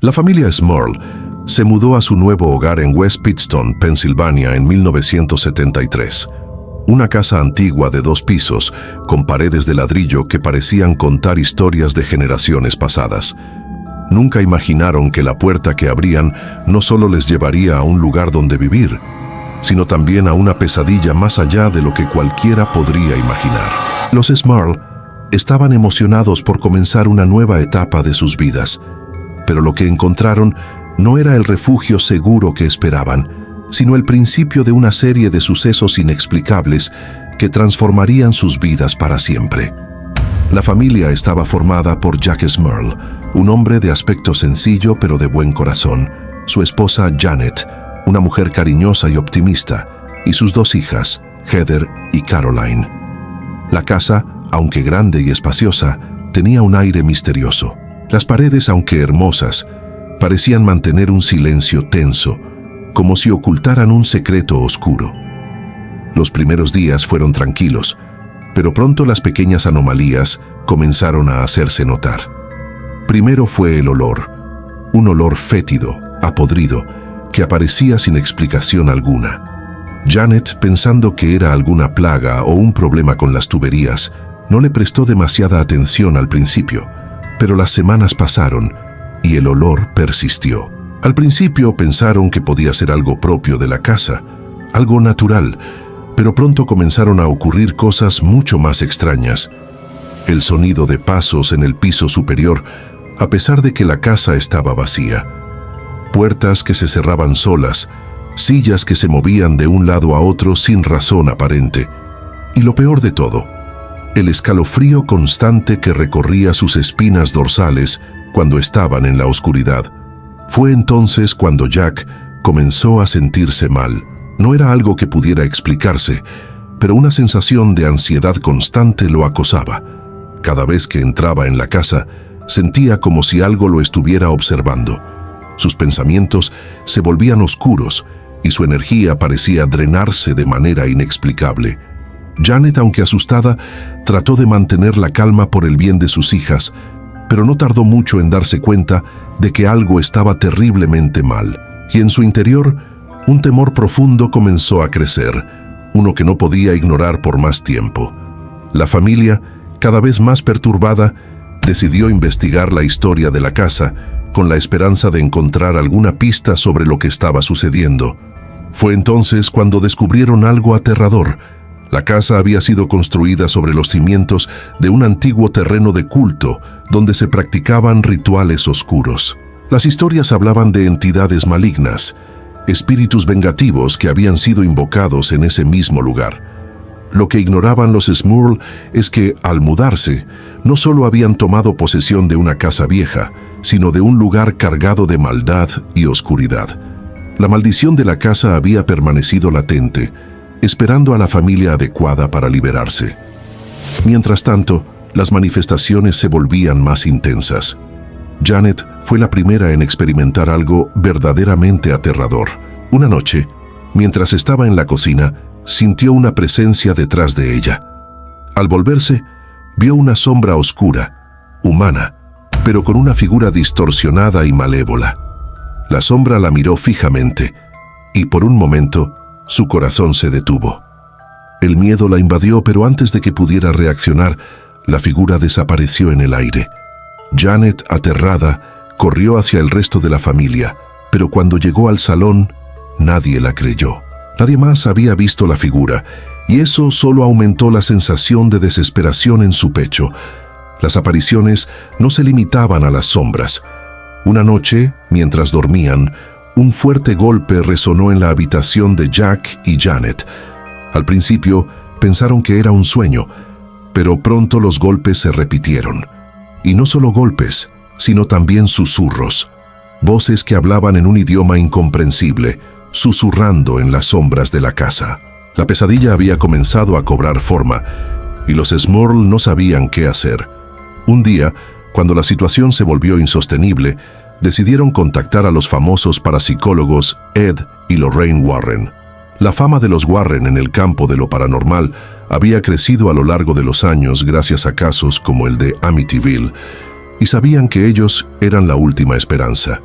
La familia Smurl se mudó a su nuevo hogar en West Pittston, Pensilvania, en 1973. Una casa antigua de 2 pisos, con paredes de ladrillo que parecían contar historias de generaciones pasadas. Nunca imaginaron que la puerta que abrían no solo les llevaría a un lugar donde vivir, sino también a una pesadilla más allá de lo que cualquiera podría imaginar. Los Smurl estaban emocionados por comenzar una nueva etapa de sus vidas, pero lo que encontraron no era el refugio seguro que esperaban, sino el principio de una serie de sucesos inexplicables que transformarían sus vidas para siempre. La familia estaba formada por Jack Smurl, un hombre de aspecto sencillo pero de buen corazón, su esposa Janet, una mujer cariñosa y optimista, y sus 2 hijas, Heather y Caroline. La casa, aunque grande y espaciosa, tenía un aire misterioso. Las paredes, aunque hermosas, parecían mantener un silencio tenso, como si ocultaran un secreto oscuro. Los primeros días fueron tranquilos, pero pronto las pequeñas anomalías comenzaron a hacerse notar. Primero fue el olor, un olor fétido, apodrido, que aparecía sin explicación alguna. Janet, pensando que era alguna plaga o un problema con las tuberías, no le prestó demasiada atención al principio, pero las semanas pasaron y el olor persistió. Al principio pensaron que podía ser algo propio de la casa, algo natural, pero pronto comenzaron a ocurrir cosas mucho más extrañas. El sonido de pasos en el piso superior, a pesar de que la casa estaba vacía. Puertas que se cerraban solas, sillas que se movían de un lado a otro sin razón aparente. Y lo peor de todo, el escalofrío constante que recorría sus espinas dorsales cuando estaban en la oscuridad. Fue entonces cuando Jack comenzó a sentirse mal. No era algo que pudiera explicarse, pero una sensación de ansiedad constante lo acosaba. Cada vez que entraba en la casa, sentía como si algo lo estuviera observando. Sus pensamientos se volvían oscuros y su energía parecía drenarse de manera inexplicable. Janet, aunque asustada, trató de mantener la calma por el bien de sus hijas, pero no tardó mucho en darse cuenta de que algo estaba terriblemente mal. Y en su interior, un temor profundo comenzó a crecer, uno que no podía ignorar por más tiempo. La familia, cada vez más perturbada, decidió investigar la historia de la casa con la esperanza de encontrar alguna pista sobre lo que estaba sucediendo. Fue entonces cuando descubrieron algo aterrador. La casa había sido construida sobre los cimientos de un antiguo terreno de culto donde se practicaban rituales oscuros. Las historias hablaban de entidades malignas, espíritus vengativos que habían sido invocados en ese mismo lugar. Lo que ignoraban los Smurl es que, al mudarse, no solo habían tomado posesión de una casa vieja, sino de un lugar cargado de maldad y oscuridad. La maldición de la casa había permanecido latente, esperando a la familia adecuada para liberarse. Mientras tanto, las manifestaciones se volvían más intensas. Janet fue la primera en experimentar algo verdaderamente aterrador. Una noche, mientras estaba en la cocina, sintió una presencia detrás de ella. Al volverse, vio una sombra oscura, humana, pero con una figura distorsionada y malévola. La sombra la miró fijamente, y por un momento, su corazón se detuvo. El miedo la invadió, pero antes de que pudiera reaccionar, la figura desapareció en el aire. Janet, aterrada, corrió hacia el resto de la familia, pero cuando llegó al salón, nadie la creyó. Nadie más había visto la figura, y eso solo aumentó la sensación de desesperación en su pecho. Las apariciones no se limitaban a las sombras. Una noche, mientras dormían, un fuerte golpe resonó en la habitación de Jack y Janet. Al principio, pensaron que era un sueño, pero pronto los golpes se repitieron. Y no solo golpes, sino también susurros. Voces que hablaban en un idioma incomprensible, susurrando en las sombras de la casa. La pesadilla había comenzado a cobrar forma, y los Smurl no sabían qué hacer. Un día, cuando la situación se volvió insostenible, decidieron contactar a los famosos parapsicólogos Ed y Lorraine Warren. La fama de los Warren en el campo de lo paranormal había crecido a lo largo de los años gracias a casos como el de Amityville, y sabían que ellos eran la última esperanza.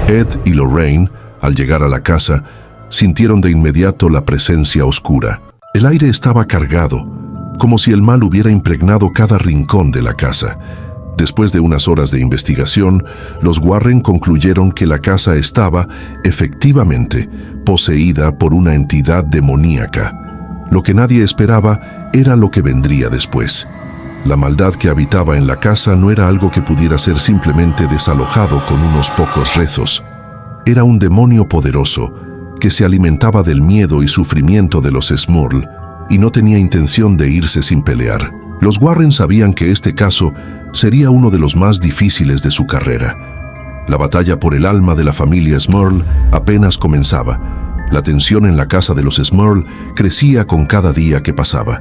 Ed y Lorraine, al llegar a la casa, sintieron de inmediato la presencia oscura. El aire estaba cargado, como si el mal hubiera impregnado cada rincón de la casa. Después de unas horas de investigación, los Warren concluyeron que la casa estaba, efectivamente, poseída por una entidad demoníaca. Lo que nadie esperaba era lo que vendría después. La maldad que habitaba en la casa no era algo que pudiera ser simplemente desalojado con unos pocos rezos. Era un demonio poderoso que se alimentaba del miedo y sufrimiento de los Smurl y no tenía intención de irse sin pelear. Los Warren sabían que este caso sería uno de los más difíciles de su carrera. La batalla por el alma de la familia Smurl apenas comenzaba. La tensión en la casa de los Smurl crecía con cada día que pasaba.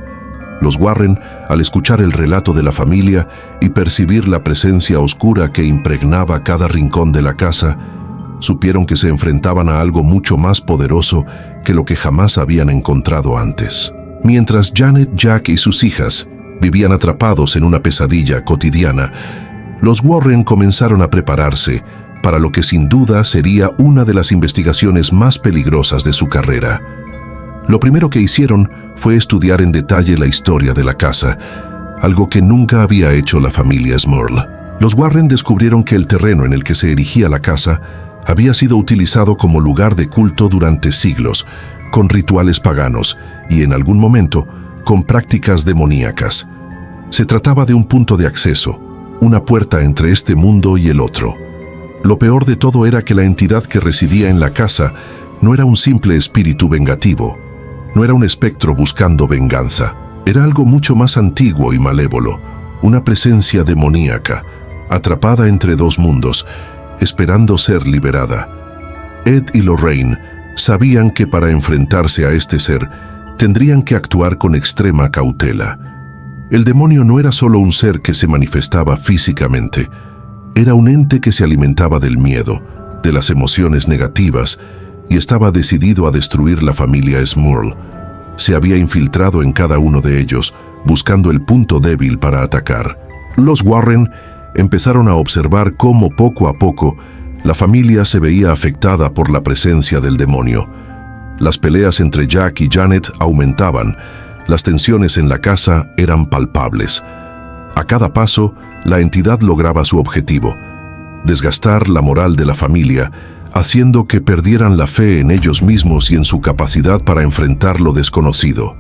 Los Warren, al escuchar el relato de la familia y percibir la presencia oscura que impregnaba cada rincón de la casa, supieron que se enfrentaban a algo mucho más poderoso que lo que jamás habían encontrado antes. Mientras Janet, Jack y sus hijas vivían atrapados en una pesadilla cotidiana, los Warren comenzaron a prepararse para lo que sin duda sería una de las investigaciones más peligrosas de su carrera. Lo primero que hicieron fue estudiar en detalle la historia de la casa, algo que nunca había hecho la familia Smurl. Los Warren descubrieron que el terreno en el que se erigía la casa había sido utilizado como lugar de culto durante siglos, con rituales paganos y en algún momento con prácticas demoníacas. Se trataba de un punto de acceso, una puerta entre este mundo y el otro. Lo peor de todo era que la entidad que residía en la casa no era un simple espíritu vengativo, no era un espectro buscando venganza, era algo mucho más antiguo y malévolo, una presencia demoníaca, atrapada entre dos mundos, esperando ser liberada. Ed y Lorraine sabían que para enfrentarse a este ser, tendrían que actuar con extrema cautela. El demonio no era solo un ser que se manifestaba físicamente, era un ente que se alimentaba del miedo, de las emociones negativas, y estaba decidido a destruir la familia Smurl. Se había infiltrado en cada uno de ellos, buscando el punto débil para atacar. Los Warren empezaron a observar cómo poco a poco la familia se veía afectada por la presencia del demonio. Las peleas entre Jack y Janet aumentaban, las tensiones en la casa eran palpables. A cada paso, la entidad lograba su objetivo: desgastar la moral de la familia, haciendo que perdieran la fe en ellos mismos y en su capacidad para enfrentar lo desconocido.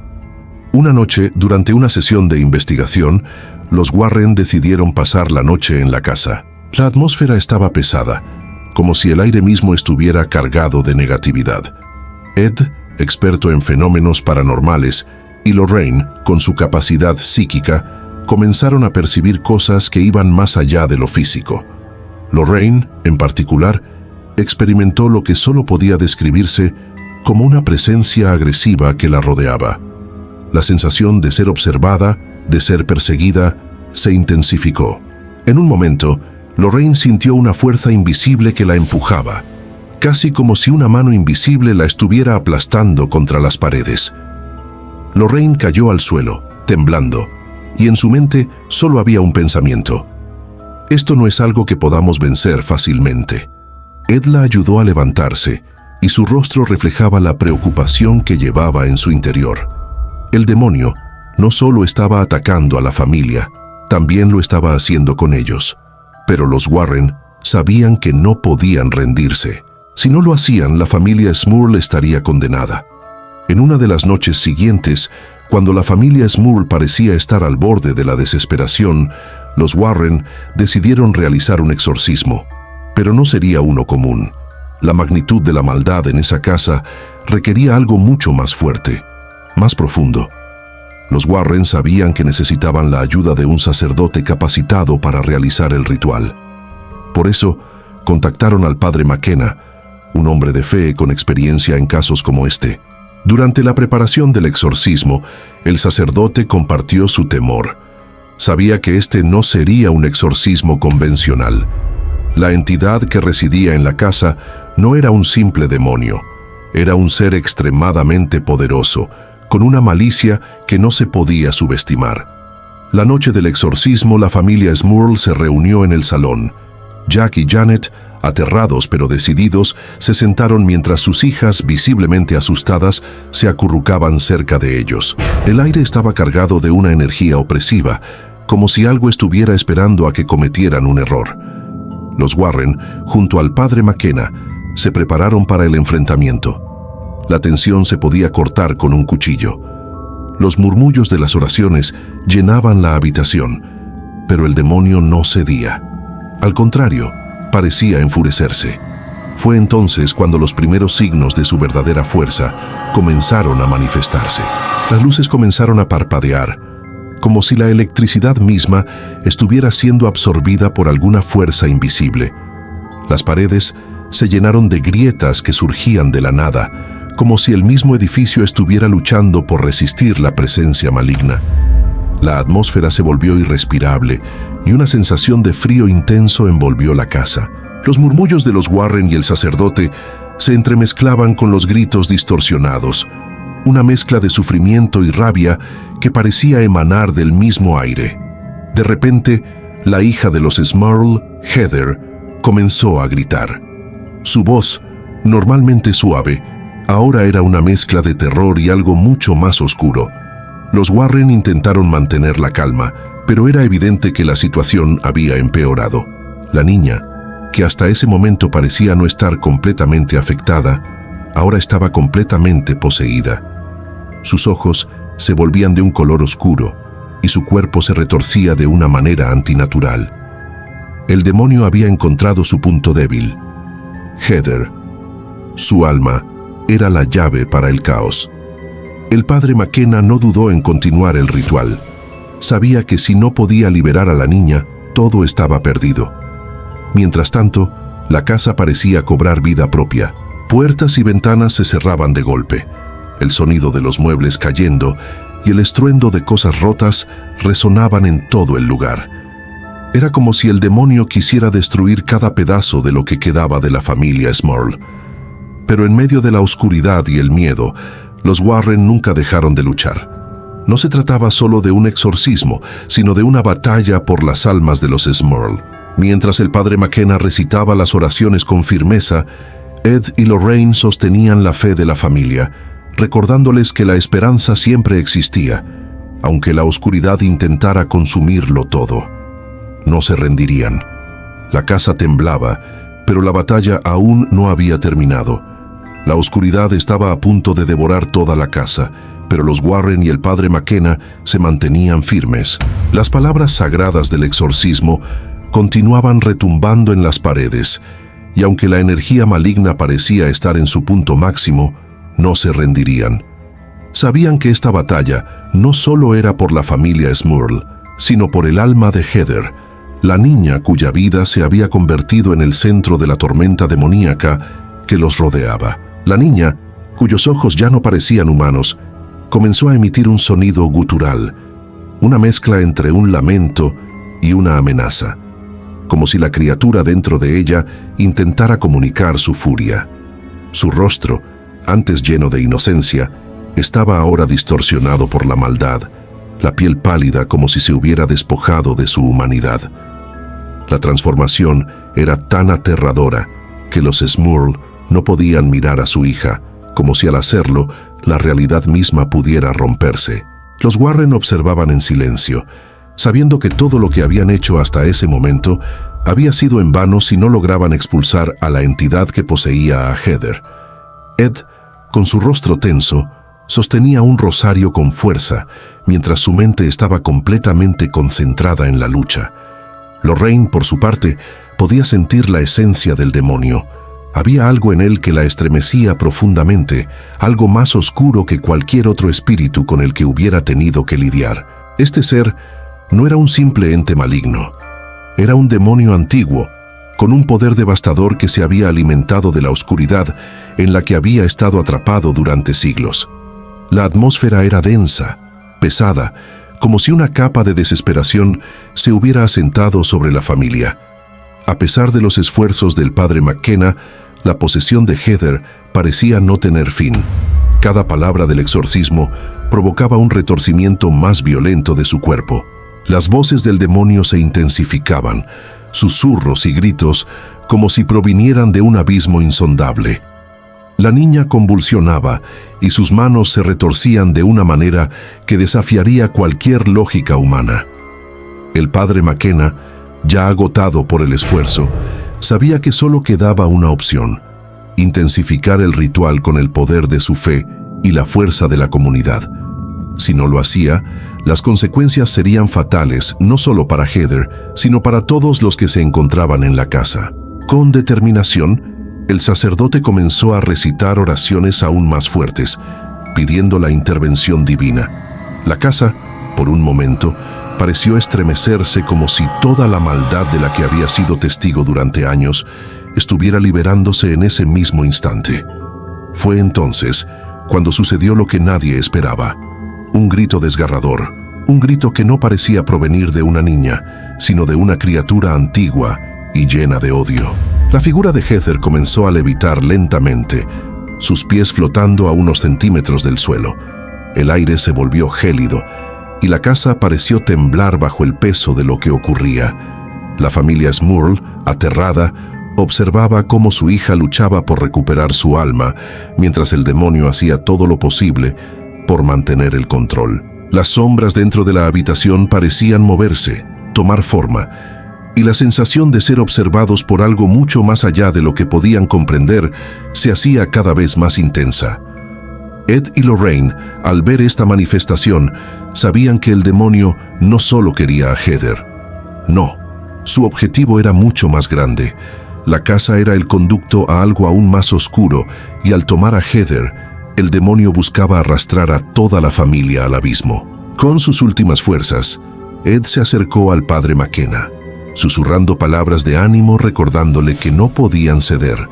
Una noche, durante una sesión de investigación, los Warren decidieron pasar la noche en la casa. La atmósfera estaba pesada, como si el aire mismo estuviera cargado de negatividad. Ed, experto en fenómenos paranormales, y Lorraine, con su capacidad psíquica, comenzaron a percibir cosas que iban más allá de lo físico. Lorraine, en particular, experimentó lo que solo podía describirse como una presencia agresiva que la rodeaba. La sensación de ser observada, de ser perseguida, se intensificó. En un momento, Lorraine sintió una fuerza invisible que la empujaba, casi como si una mano invisible la estuviera aplastando contra las paredes. Lorraine cayó al suelo, temblando, y en su mente solo había un pensamiento: esto no es algo que podamos vencer fácilmente. Ed la ayudó a levantarse, y su rostro reflejaba la preocupación que llevaba en su interior. El demonio no solo estaba atacando a la familia, también lo estaba haciendo con ellos. Pero los Warren sabían que no podían rendirse. Si no lo hacían, la familia Smurl estaría condenada. En una de las noches siguientes, cuando la familia Smurl parecía estar al borde de la desesperación, los Warren decidieron realizar un exorcismo. Pero no sería uno común. La magnitud de la maldad en esa casa requería algo mucho más fuerte, más profundo. Los Warren sabían que necesitaban la ayuda de un sacerdote capacitado para realizar el ritual. Por eso, contactaron al padre McKenna, un hombre de fe con experiencia en casos como este. Durante la preparación del exorcismo, el sacerdote compartió su temor. Sabía que este no sería un exorcismo convencional. La entidad que residía en la casa no era un simple demonio. Era un ser extremadamente poderoso, con una malicia que no se podía subestimar. La noche del exorcismo, la familia Smurl se reunió en el salón. Jack y Janet Aterrados pero decididos, se sentaron mientras sus hijas, visiblemente asustadas, se acurrucaban cerca de ellos. El aire estaba cargado de una energía opresiva, como si algo estuviera esperando a que cometieran un error. Los Warren, junto al padre McKenna, se prepararon para el enfrentamiento. La tensión se podía cortar con un cuchillo. Los murmullos de las oraciones llenaban la habitación, pero el demonio no cedía. Al contrario, parecía enfurecerse. Fue entonces cuando los primeros signos de su verdadera fuerza comenzaron a manifestarse. Las luces comenzaron a parpadear, como si la electricidad misma estuviera siendo absorbida por alguna fuerza invisible. Las paredes se llenaron de grietas que surgían de la nada, como si el mismo edificio estuviera luchando por resistir la presencia maligna. La atmósfera se volvió irrespirable y una sensación de frío intenso envolvió la casa. Los murmullos de los Warren y el sacerdote se entremezclaban con los gritos distorsionados, una mezcla de sufrimiento y rabia que parecía emanar del mismo aire. De repente, la hija de los Smurl, Heather, comenzó a gritar. Su voz, normalmente suave, ahora era una mezcla de terror y algo mucho más oscuro. Los Warren intentaron mantener la calma, pero era evidente que la situación había empeorado. La niña, que hasta ese momento parecía no estar completamente afectada, ahora estaba completamente poseída. Sus ojos se volvían de un color oscuro y su cuerpo se retorcía de una manera antinatural. El demonio había encontrado su punto débil. Heather, su alma, era la llave para el caos. El padre McKenna no dudó en continuar el ritual. Sabía que si no podía liberar a la niña, todo estaba perdido. Mientras tanto, la casa parecía cobrar vida propia. Puertas y ventanas se cerraban de golpe. El sonido de los muebles cayendo y el estruendo de cosas rotas resonaban en todo el lugar. Era como si el demonio quisiera destruir cada pedazo de lo que quedaba de la familia Smurl. Pero en medio de la oscuridad y el miedo, los Warren nunca dejaron de luchar. No se trataba solo de un exorcismo, sino de una batalla por las almas de los Smurl. Mientras el padre McKenna recitaba las oraciones con firmeza, Ed y Lorraine sostenían la fe de la familia, recordándoles que la esperanza siempre existía, aunque la oscuridad intentara consumirlo todo. No se rendirían. La casa temblaba, pero la batalla aún no había terminado. La oscuridad estaba a punto de devorar toda la casa, pero los Warren y el padre McKenna se mantenían firmes. Las palabras sagradas del exorcismo continuaban retumbando en las paredes, y aunque la energía maligna parecía estar en su punto máximo, no se rendirían. Sabían que esta batalla no solo era por la familia Smurl, sino por el alma de Heather, la niña cuya vida se había convertido en el centro de la tormenta demoníaca que los rodeaba. La niña, cuyos ojos ya no parecían humanos, comenzó a emitir un sonido gutural, una mezcla entre un lamento y una amenaza, como si la criatura dentro de ella intentara comunicar su furia. Su rostro, antes lleno de inocencia, estaba ahora distorsionado por la maldad, la piel pálida como si se hubiera despojado de su humanidad. La transformación era tan aterradora que los Smurl no podían mirar a su hija, como si al hacerlo, la realidad misma pudiera romperse. Los Warren observaban en silencio, sabiendo que todo lo que habían hecho hasta ese momento había sido en vano si no lograban expulsar a la entidad que poseía a Heather. Ed, con su rostro tenso, sostenía un rosario con fuerza, mientras su mente estaba completamente concentrada en la lucha. Lorraine, por su parte, podía sentir la esencia del demonio. Había algo en él que la estremecía profundamente, algo más oscuro que cualquier otro espíritu con el que hubiera tenido que lidiar. Este ser no era un simple ente maligno. Era un demonio antiguo, con un poder devastador que se había alimentado de la oscuridad en la que había estado atrapado durante siglos. La atmósfera era densa, pesada, como si una capa de desesperación se hubiera asentado sobre la familia. A pesar de los esfuerzos del padre McKenna, la posesión de Heather parecía no tener fin. Cada palabra del exorcismo provocaba un retorcimiento más violento de su cuerpo. Las voces del demonio se intensificaban, susurros y gritos como si provinieran de un abismo insondable. La niña convulsionaba y sus manos se retorcían de una manera que desafiaría cualquier lógica humana. El padre McKenna, ya agotado por el esfuerzo, sabía que solo quedaba una opción: intensificar el ritual con el poder de su fe y la fuerza de la comunidad. Si no lo hacía, las consecuencias serían fatales no solo para Heather, sino para todos los que se encontraban en la casa. Con determinación, el sacerdote comenzó a recitar oraciones aún más fuertes, pidiendo la intervención divina. La casa, por un momento, pareció estremecerse como si toda la maldad de la que había sido testigo durante años estuviera liberándose en ese mismo instante. Fue entonces cuando sucedió lo que nadie esperaba: un grito desgarrador, un grito que no parecía provenir de una niña, sino de una criatura antigua y llena de odio. La figura de Heather comenzó a levitar lentamente, sus pies flotando a unos centímetros del suelo. El aire se volvió gélido y la casa pareció temblar bajo el peso de lo que ocurría. La familia Smurl, aterrada, observaba cómo su hija luchaba por recuperar su alma, mientras el demonio hacía todo lo posible por mantener el control. Las sombras dentro de la habitación parecían moverse, tomar forma, y la sensación de ser observados por algo mucho más allá de lo que podían comprender se hacía cada vez más intensa. Ed y Lorraine, al ver esta manifestación, sabían que el demonio no solo quería a Heather. No, su objetivo era mucho más grande. La casa era el conducto a algo aún más oscuro, y al tomar a Heather, el demonio buscaba arrastrar a toda la familia al abismo. Con sus últimas fuerzas, Ed se acercó al padre McKenna, susurrando palabras de ánimo, recordándole que no podían ceder,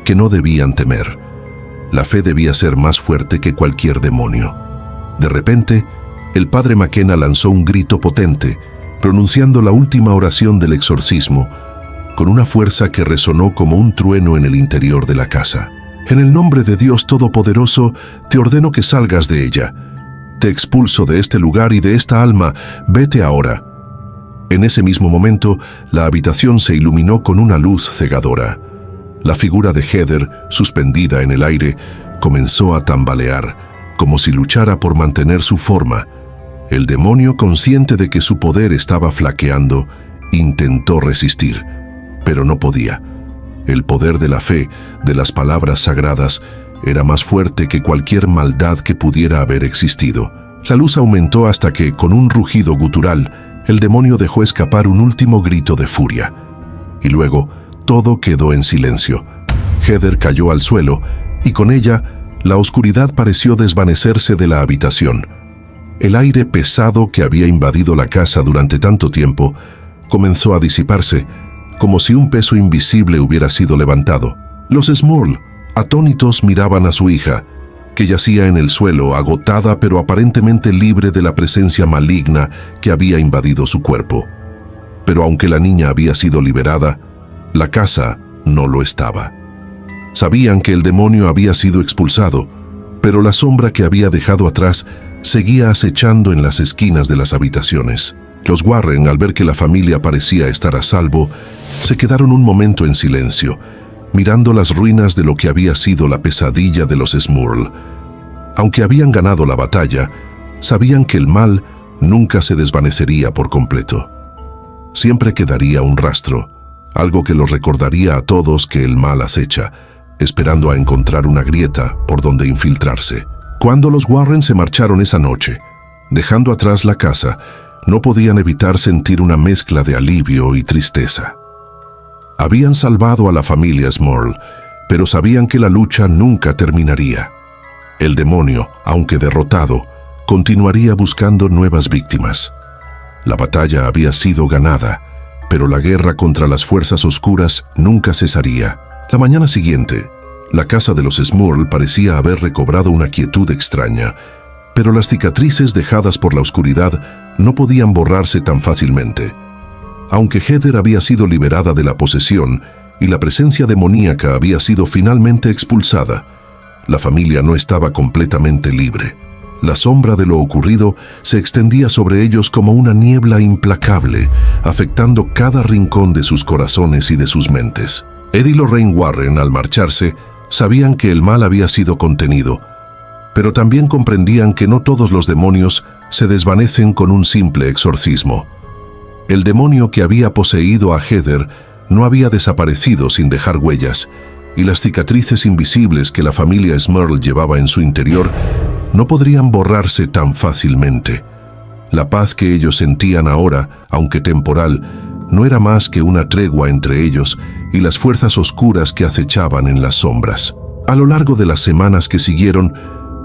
que no debían temer. La fe debía ser más fuerte que cualquier demonio. De repente, el padre McKenna lanzó un grito potente, pronunciando la última oración del exorcismo, con una fuerza que resonó como un trueno en el interior de la casa. En el nombre de Dios Todopoderoso, te ordeno que salgas de ella. Te expulso de este lugar y de esta alma. Vete ahora. En ese mismo momento, la habitación se iluminó con una luz cegadora. La figura de Heather, suspendida en el aire, comenzó a tambalear, como si luchara por mantener su forma. El demonio, consciente de que su poder estaba flaqueando, intentó resistir, pero no podía. El poder de la fe, de las palabras sagradas, era más fuerte que cualquier maldad que pudiera haber existido. La luz aumentó hasta que, con un rugido gutural, el demonio dejó escapar un último grito de furia. Y luego, todo quedó en silencio. Heather cayó al suelo, y con ella, la oscuridad pareció desvanecerse de la habitación. El aire pesado que había invadido la casa durante tanto tiempo comenzó a disiparse, como si un peso invisible hubiera sido levantado. Los Smurl, atónitos, miraban a su hija, que yacía en el suelo, agotada pero aparentemente libre de la presencia maligna que había invadido su cuerpo. Pero aunque la niña había sido liberada, la casa no lo estaba. Sabían que el demonio había sido expulsado, pero la sombra que había dejado atrás seguía acechando en las esquinas de las habitaciones. Los Warren, al ver que la familia parecía estar a salvo, se quedaron un momento en silencio, mirando las ruinas de lo que había sido la pesadilla de los Smurl. Aunque habían ganado la batalla, sabían que el mal nunca se desvanecería por completo. Siempre quedaría un rastro, algo que los recordaría a todos que el mal acecha, esperando a encontrar una grieta por donde infiltrarse. Cuando los Warren se marcharon esa noche, dejando atrás la casa, no podían evitar sentir una mezcla de alivio y tristeza. Habían salvado a la familia Smurl, pero sabían que la lucha nunca terminaría. El demonio, aunque derrotado, continuaría buscando nuevas víctimas. La batalla había sido ganada, pero la guerra contra las fuerzas oscuras nunca cesaría. La mañana siguiente, la casa de los Smurl parecía haber recobrado una quietud extraña, pero las cicatrices dejadas por la oscuridad no podían borrarse tan fácilmente. Aunque Heather había sido liberada de la posesión y la presencia demoníaca había sido finalmente expulsada, la familia no estaba completamente libre. La sombra de lo ocurrido se extendía sobre ellos como una niebla implacable, afectando cada rincón de sus corazones y de sus mentes. Ed y Lorraine Warren, al marcharse, sabían que el mal había sido contenido, pero también comprendían que no todos los demonios se desvanecen con un simple exorcismo. El demonio que había poseído a Heather no había desaparecido sin dejar huellas, y las cicatrices invisibles que la familia Smurl llevaba en su interior no podrían borrarse tan fácilmente. La paz que ellos sentían ahora, aunque temporal, no era más que una tregua entre ellos y las fuerzas oscuras que acechaban en las sombras. A lo largo de las semanas que siguieron,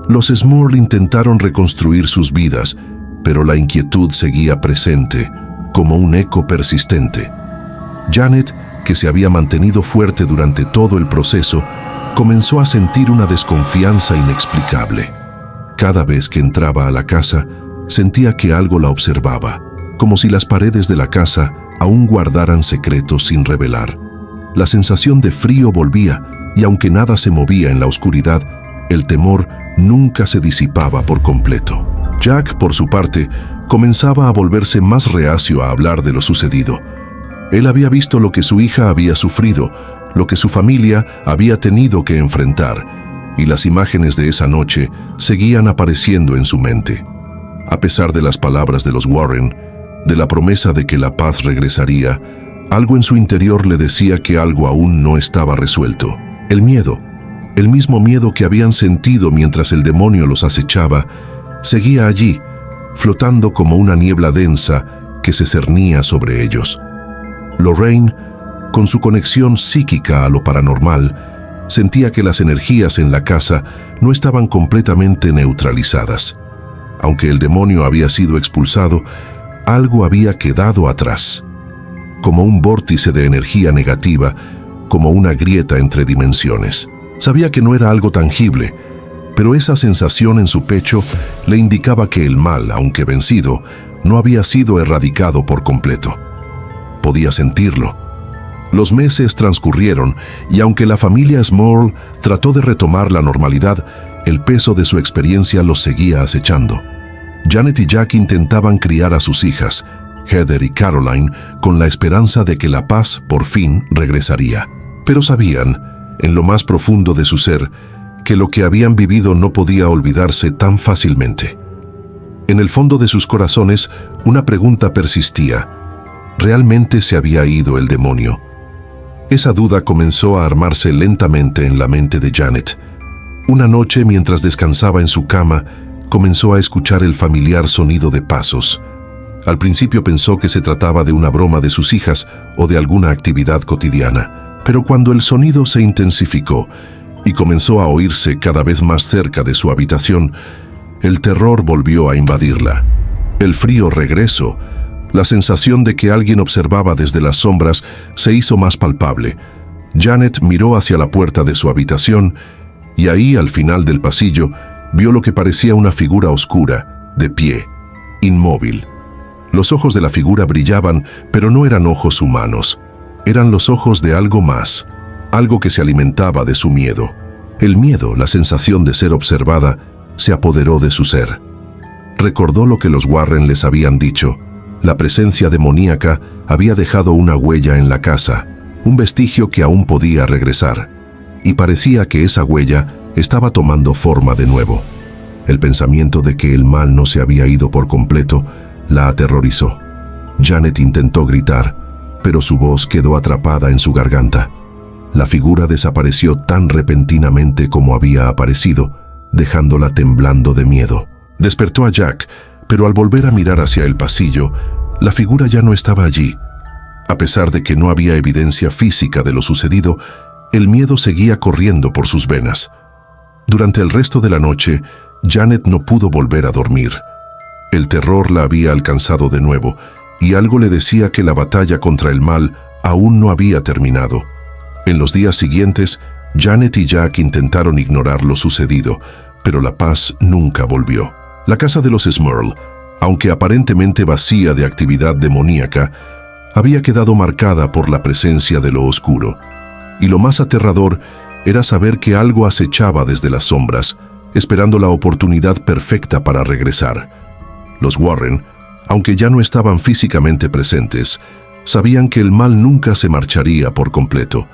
los Smurl intentaron reconstruir sus vidas, pero la inquietud seguía presente, como un eco persistente. Janet, que se había mantenido fuerte durante todo el proceso, comenzó a sentir una desconfianza inexplicable. Cada vez que entraba a la casa, sentía que algo la observaba, como si las paredes de la casa aún guardaran secretos sin revelar. La sensación de frío volvía, y aunque nada se movía en la oscuridad, el temor nunca se disipaba por completo. Jack, por su parte, comenzaba a volverse más reacio a hablar de lo sucedido. Él había visto lo que su hija había sufrido, lo que su familia había tenido que enfrentar, y las imágenes de esa noche seguían apareciendo en su mente. A pesar de las palabras de los Warren, de la promesa de que la paz regresaría, algo en su interior le decía que algo aún no estaba resuelto. El miedo, el mismo miedo que habían sentido mientras el demonio los acechaba, seguía allí, flotando como una niebla densa que se cernía sobre ellos. Lorraine, con su conexión psíquica a lo paranormal, sentía que las energías en la casa no estaban completamente neutralizadas. Aunque el demonio había sido expulsado, algo había quedado atrás. Como un vórtice de energía negativa, como una grieta entre dimensiones. Sabía que no era algo tangible, pero esa sensación en su pecho le indicaba que el mal, aunque vencido, no había sido erradicado por completo. Podía sentirlo. Los meses transcurrieron y aunque la familia Smurl trató de retomar la normalidad, el peso de su experiencia los seguía acechando. Janet y Jack intentaban criar a sus hijas, Heather y Caroline, con la esperanza de que la paz por fin regresaría. Pero sabían, en lo más profundo de su ser, que lo que habían vivido no podía olvidarse tan fácilmente. En el fondo de sus corazones, una pregunta persistía. ¿Realmente se había ido el demonio? Esa duda comenzó a armarse lentamente en la mente de Janet. Una noche, mientras descansaba en su cama, comenzó a escuchar el familiar sonido de pasos. Al principio pensó que se trataba de una broma de sus hijas o de alguna actividad cotidiana, pero cuando el sonido se intensificó y comenzó a oírse cada vez más cerca de su habitación, el terror volvió a invadirla. El frío regreso, la sensación de que alguien observaba desde las sombras se hizo más palpable. Janet miró hacia la puerta de su habitación y ahí, al final del pasillo, vio lo que parecía una figura oscura, de pie, inmóvil. Los ojos de la figura brillaban, pero no eran ojos humanos. Eran los ojos de algo más, algo que se alimentaba de su miedo. El miedo, la sensación de ser observada, se apoderó de su ser. Recordó lo que los Warren les habían dicho. La presencia demoníaca había dejado una huella en la casa, un vestigio que aún podía regresar, y parecía que esa huella estaba tomando forma de nuevo. El pensamiento de que el mal no se había ido por completo la aterrorizó. Janet intentó gritar, pero su voz quedó atrapada en su garganta. La figura desapareció tan repentinamente como había aparecido, dejándola temblando de miedo. Despertó a Jack, pero al volver a mirar hacia el pasillo, la figura ya no estaba allí. A pesar de que no había evidencia física de lo sucedido, el miedo seguía corriendo por sus venas. Durante el resto de la noche, Janet no pudo volver a dormir. El terror la había alcanzado de nuevo, y algo le decía que la batalla contra el mal aún no había terminado. En los días siguientes, Janet y Jack intentaron ignorar lo sucedido, pero la paz nunca volvió. La casa de los Smurl, aunque aparentemente vacía de actividad demoníaca, había quedado marcada por la presencia de lo oscuro. Y lo más aterrador era saber que algo acechaba desde las sombras, esperando la oportunidad perfecta para regresar. Los Warren, aunque ya no estaban físicamente presentes, sabían que el mal nunca se marcharía por completo.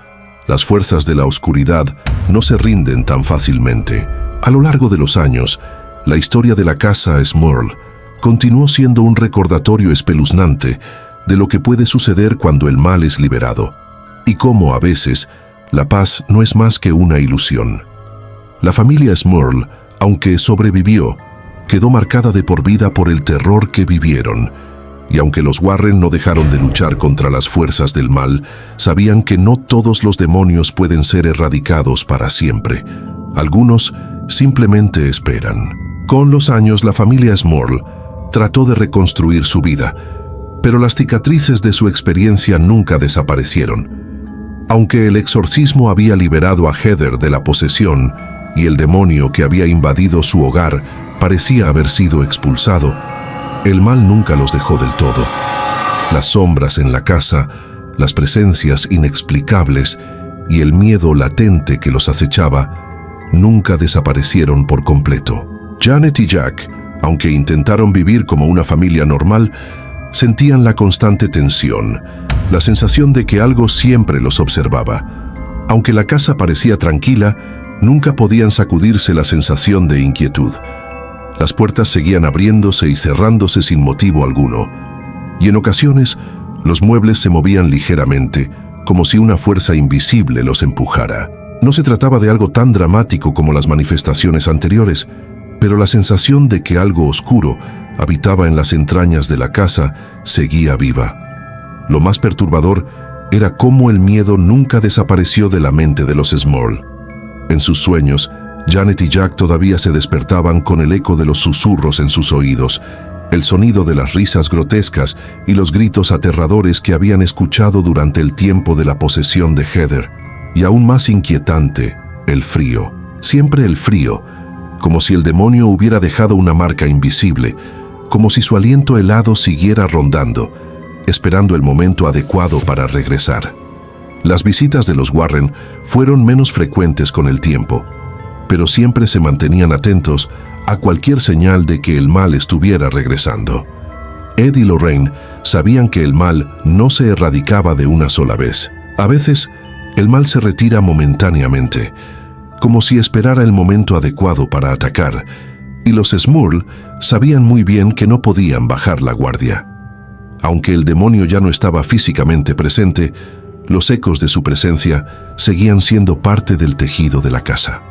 Las fuerzas de la oscuridad no se rinden tan fácilmente. A lo largo de los años, la historia de la casa Smurl continuó siendo un recordatorio espeluznante de lo que puede suceder cuando el mal es liberado, y cómo a veces la paz no es más que una ilusión. La familia Smurl, aunque sobrevivió, quedó marcada de por vida por el terror que vivieron, y aunque los Warren no dejaron de luchar contra las fuerzas del mal, sabían que no todos los demonios pueden ser erradicados para siempre. Algunos simplemente esperan. Con los años, la familia Smurl trató de reconstruir su vida, pero las cicatrices de su experiencia nunca desaparecieron. Aunque el exorcismo había liberado a Heather de la posesión y el demonio que había invadido su hogar parecía haber sido expulsado, el mal nunca los dejó del todo. Las sombras en la casa, las presencias inexplicables y el miedo latente que los acechaba nunca desaparecieron por completo. Janet y Jack, aunque intentaron vivir como una familia normal, sentían la constante tensión, la sensación de que algo siempre los observaba. Aunque la casa parecía tranquila, nunca podían sacudirse la sensación de inquietud. Las puertas seguían abriéndose y cerrándose sin motivo alguno, y en ocasiones los muebles se movían ligeramente, como si una fuerza invisible los empujara. No se trataba de algo tan dramático como las manifestaciones anteriores, pero la sensación de que algo oscuro habitaba en las entrañas de la casa seguía viva. Lo más perturbador era cómo el miedo nunca desapareció de la mente de los Smurl. En sus sueños, Janet y Jack todavía se despertaban con el eco de los susurros en sus oídos, el sonido de las risas grotescas y los gritos aterradores que habían escuchado durante el tiempo de la posesión de Heather. Y aún más inquietante, el frío. Siempre el frío, como si el demonio hubiera dejado una marca invisible, como si su aliento helado siguiera rondando, esperando el momento adecuado para regresar. Las visitas de los Warren fueron menos frecuentes con el tiempo, pero siempre se mantenían atentos a cualquier señal de que el mal estuviera regresando. Ed y Lorraine sabían que el mal no se erradicaba de una sola vez. A veces, el mal se retira momentáneamente, como si esperara el momento adecuado para atacar, y los Smurl sabían muy bien que no podían bajar la guardia. Aunque el demonio ya no estaba físicamente presente, los ecos de su presencia seguían siendo parte del tejido de la casa.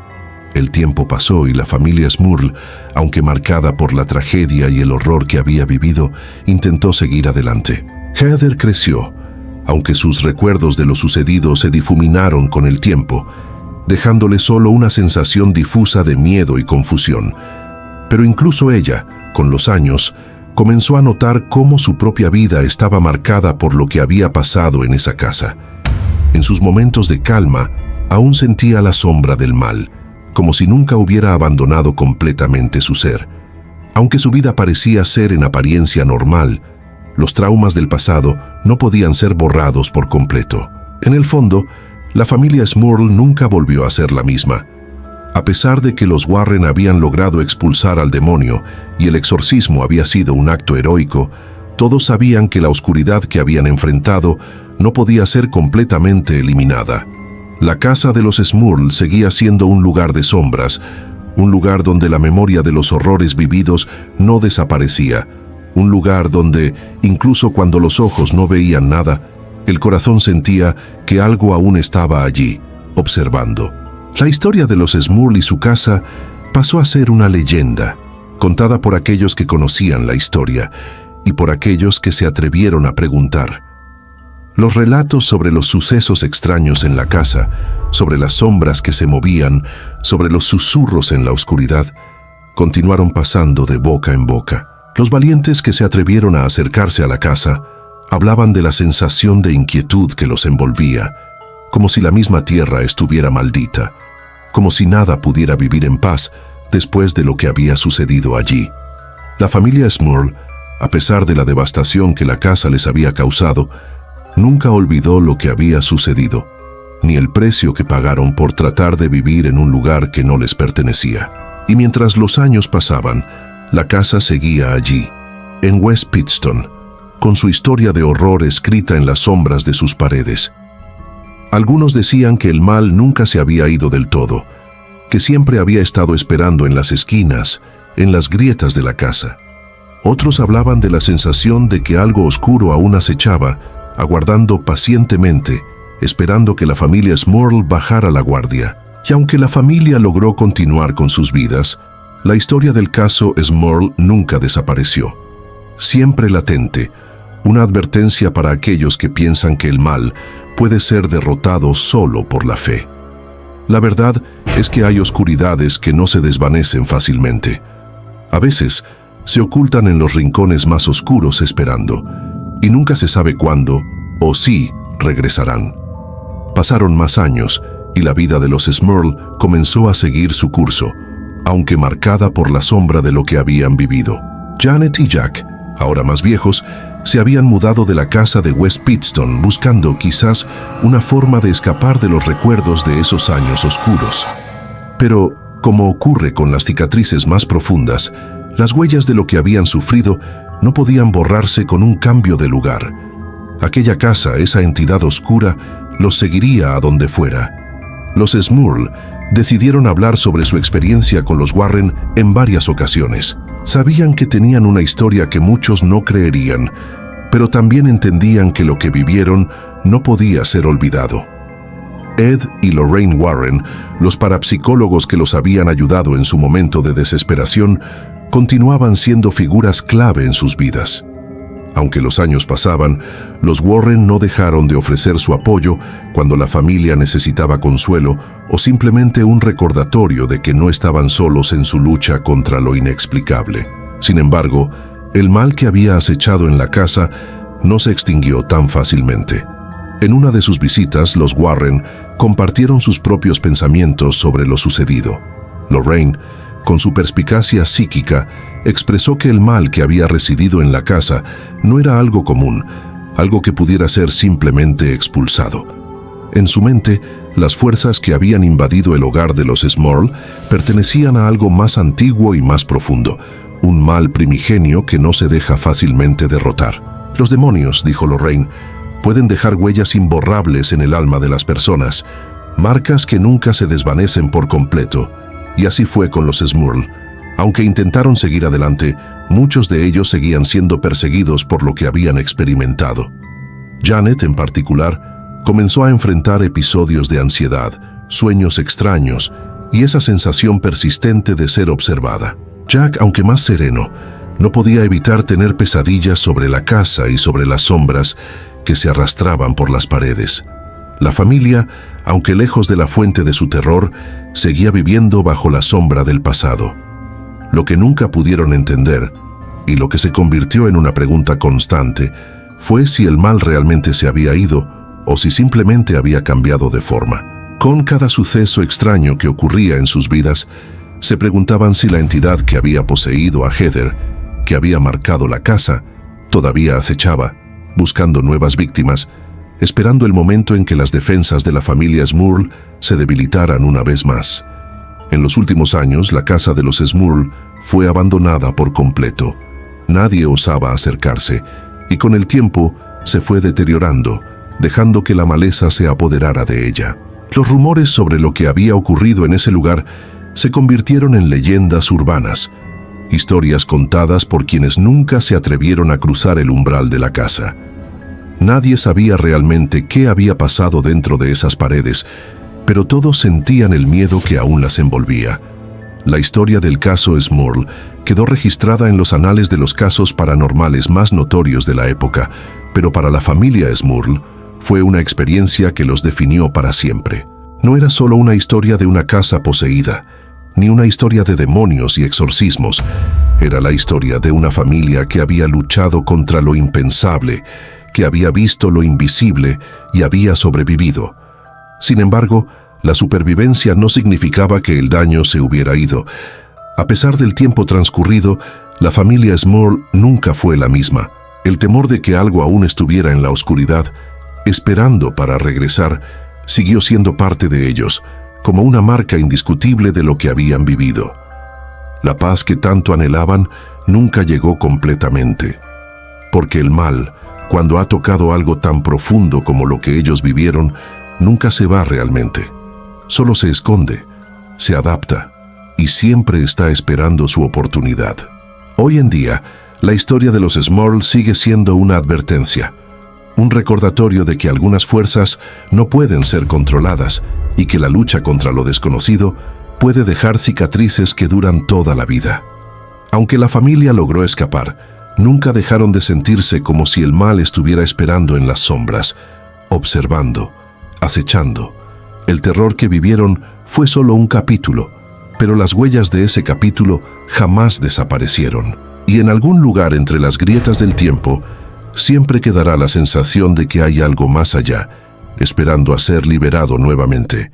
El tiempo pasó y la familia Smurl, aunque marcada por la tragedia y el horror que había vivido, intentó seguir adelante. Heather creció, aunque sus recuerdos de lo sucedido se difuminaron con el tiempo, dejándole solo una sensación difusa de miedo y confusión. Pero incluso ella, con los años, comenzó a notar cómo su propia vida estaba marcada por lo que había pasado en esa casa. En sus momentos de calma, aún sentía la sombra del mal, como si nunca hubiera abandonado completamente su ser. Aunque su vida parecía ser en apariencia normal, los traumas del pasado no podían ser borrados por completo. En el fondo, la familia Smurl nunca volvió a ser la misma. A pesar de que los Warren habían logrado expulsar al demonio y el exorcismo había sido un acto heroico, todos sabían que la oscuridad que habían enfrentado no podía ser completamente eliminada. La casa de los Smurl seguía siendo un lugar de sombras, un lugar donde la memoria de los horrores vividos no desaparecía, un lugar donde, incluso cuando los ojos no veían nada, el corazón sentía que algo aún estaba allí, observando. La historia de los Smurl y su casa pasó a ser una leyenda, contada por aquellos que conocían la historia y por aquellos que se atrevieron a preguntar. Los relatos sobre los sucesos extraños en la casa, sobre las sombras que se movían, sobre los susurros en la oscuridad, continuaron pasando de boca en boca. Los valientes que se atrevieron a acercarse a la casa hablaban de la sensación de inquietud que los envolvía, como si la misma tierra estuviera maldita, como si nada pudiera vivir en paz después de lo que había sucedido allí. La familia Smurl, a pesar de la devastación que la casa les había causado, nunca olvidó lo que había sucedido, ni el precio que pagaron por tratar de vivir en un lugar que no les pertenecía. Y mientras los años pasaban, la casa seguía allí, en West Pittston, con su historia de horror escrita en las sombras de sus paredes. Algunos decían que el mal nunca se había ido del todo, que siempre había estado esperando en las esquinas, en las grietas de la casa. Otros hablaban de la sensación de que algo oscuro aún acechaba, aguardando pacientemente, esperando que la familia Smurl bajara la guardia. Y aunque la familia logró continuar con sus vidas, la historia del caso Smurl nunca desapareció. Siempre latente, una advertencia para aquellos que piensan que el mal puede ser derrotado solo por la fe. La verdad es que hay oscuridades que no se desvanecen fácilmente. A veces, se ocultan en los rincones más oscuros esperando, y nunca se sabe cuándo, o si, regresarán. Pasaron más años, y la vida de los Smurl comenzó a seguir su curso, aunque marcada por la sombra de lo que habían vivido. Janet y Jack, ahora más viejos, se habían mudado de la casa de West Pittston buscando quizás una forma de escapar de los recuerdos de esos años oscuros. Pero, como ocurre con las cicatrices más profundas, las huellas de lo que habían sufrido no podían borrarse con un cambio de lugar. Aquella casa, esa entidad oscura, los seguiría a donde fuera. Los Smurl decidieron hablar sobre su experiencia con los Warren en varias ocasiones. Sabían que tenían una historia que muchos no creerían, pero también entendían que lo que vivieron no podía ser olvidado. Ed y Lorraine Warren, los parapsicólogos que los habían ayudado en su momento de desesperación, continuaban siendo figuras clave en sus vidas. Aunque los años pasaban, los Warren no dejaron de ofrecer su apoyo cuando la familia necesitaba consuelo o simplemente un recordatorio de que no estaban solos en su lucha contra lo inexplicable. Sin embargo, el mal que había acechado en la casa no se extinguió tan fácilmente. En una de sus visitas, los Warren compartieron sus propios pensamientos sobre lo sucedido. Lorraine, con su perspicacia psíquica, expresó que el mal que había residido en la casa no era algo común, algo que pudiera ser simplemente expulsado. En su mente, las fuerzas que habían invadido el hogar de los Smurl pertenecían a algo más antiguo y más profundo, un mal primigenio que no se deja fácilmente derrotar. Los demonios, dijo Lorraine, pueden dejar huellas imborrables en el alma de las personas, marcas que nunca se desvanecen por completo. Y así fue con los Smurl. Aunque intentaron seguir adelante, muchos de ellos seguían siendo perseguidos por lo que habían experimentado. Janet, en particular, comenzó a enfrentar episodios de ansiedad, sueños extraños y esa sensación persistente de ser observada. Jack, aunque más sereno, no podía evitar tener pesadillas sobre la casa y sobre las sombras que se arrastraban por las paredes. La familia, aunque lejos de la fuente de su terror, seguía viviendo bajo la sombra del pasado. Lo que nunca pudieron entender, y lo que se convirtió en una pregunta constante, fue si el mal realmente se había ido o si simplemente había cambiado de forma. Con cada suceso extraño que ocurría en sus vidas, se preguntaban si la entidad que había poseído a Heather, que había marcado la casa, todavía acechaba, buscando nuevas víctimas, esperando el momento en que las defensas de la familia Smurl se debilitaran una vez más. En los últimos años, la casa de los Smurl fue abandonada por completo. Nadie osaba acercarse, y con el tiempo se fue deteriorando, dejando que la maleza se apoderara de ella. Los rumores sobre lo que había ocurrido en ese lugar se convirtieron en leyendas urbanas, historias contadas por quienes nunca se atrevieron a cruzar el umbral de la casa. Nadie sabía realmente qué había pasado dentro de esas paredes, pero todos sentían el miedo que aún las envolvía. La historia del caso Smurl quedó registrada en los anales de los casos paranormales más notorios de la época, pero para la familia Smurl fue una experiencia que los definió para siempre. No era solo una historia de una casa poseída, ni una historia de demonios y exorcismos. Era la historia de una familia que había luchado contra lo impensable, que había visto lo invisible y había sobrevivido. Sin embargo, la supervivencia no significaba que el daño se hubiera ido. A pesar del tiempo transcurrido, la familia Smurl nunca fue la misma. El temor de que algo aún estuviera en la oscuridad, esperando para regresar, siguió siendo parte de ellos, como una marca indiscutible de lo que habían vivido. La paz que tanto anhelaban nunca llegó completamente, porque el mal, cuando ha tocado algo tan profundo como lo que ellos vivieron, nunca se va realmente. Solo se esconde, se adapta y siempre está esperando su oportunidad. Hoy en día, la historia de los Smurl sigue siendo una advertencia, un recordatorio de que algunas fuerzas no pueden ser controladas y que la lucha contra lo desconocido puede dejar cicatrices que duran toda la vida. Aunque la familia logró escapar, nunca dejaron de sentirse como si el mal estuviera esperando en las sombras, observando, acechando. El terror que vivieron fue solo un capítulo, pero las huellas de ese capítulo jamás desaparecieron. Y en algún lugar entre las grietas del tiempo, siempre quedará la sensación de que hay algo más allá, esperando a ser liberado nuevamente.